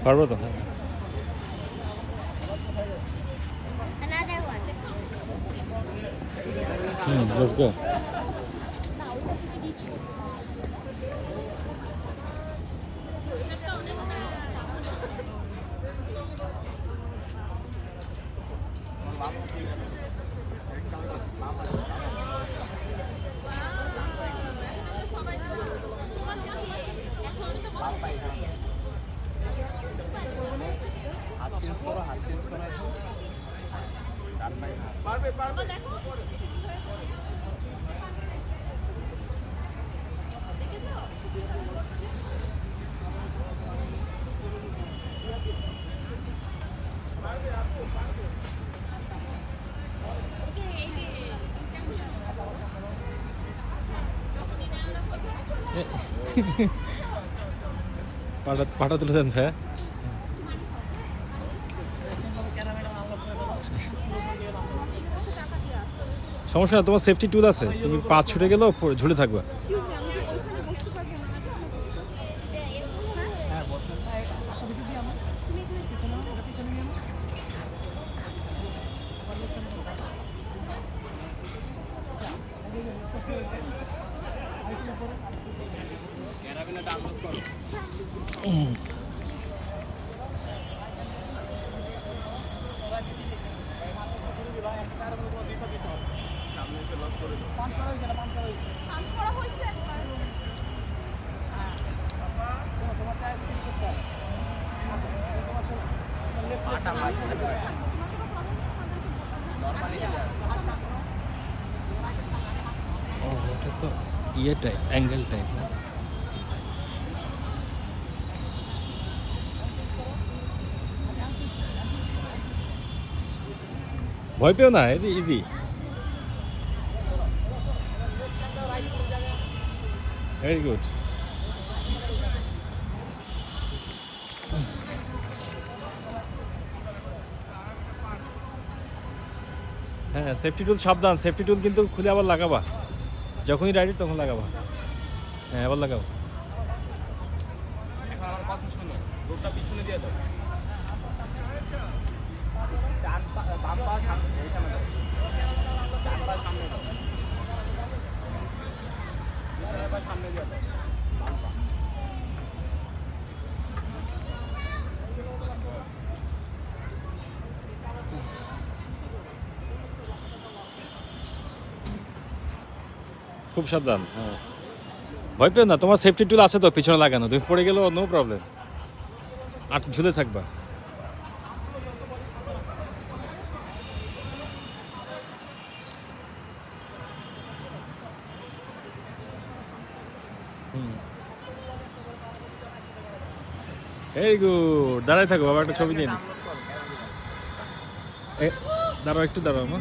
পারবো তো, হ্যাঁ। Let's go. পাটা তুলে দেন ভাই। সমস্যা না, তোমার সেফটি টুল আছে, তুমি পা ছুটে গেলেও ঝুলে থাকবা। এটা তো ইয়ে টাইপ, অ্যাঙ্গেল টাইপ না? ভয় পেও না, এটা ইজি, ভেরি গুড। হ্যাঁ, সেফটি টুল সাবধান, সেফটি টুল কিন্তু খুলে আবার লাগাবা, যখনই রাইড তখন লাগাবা। হ্যাঁ, আবার লাগাও। এখন আমার কথা শোনো, রোডটা পিছনে দিয়ে দাও, বাম পা সামনে, এইখানে দাও, ডান পা সামনে দাও, পিছনের পা সামনে দিয়ে দাও, বাম পা। খুব সাবধান। হ্যাঁ, ভয় পেও না, তোমার সেফটি টুল আছে তো পিছনে লাগানো, তুমি পড়ে গেলেও নো প্রবলেম, ঝুলে থাকবা। ভেরি গুড, দাঁড়াই থাকো বাবা, একটা ছবি নিন। দাঁড়াও, একটু দাঁড়াও মা।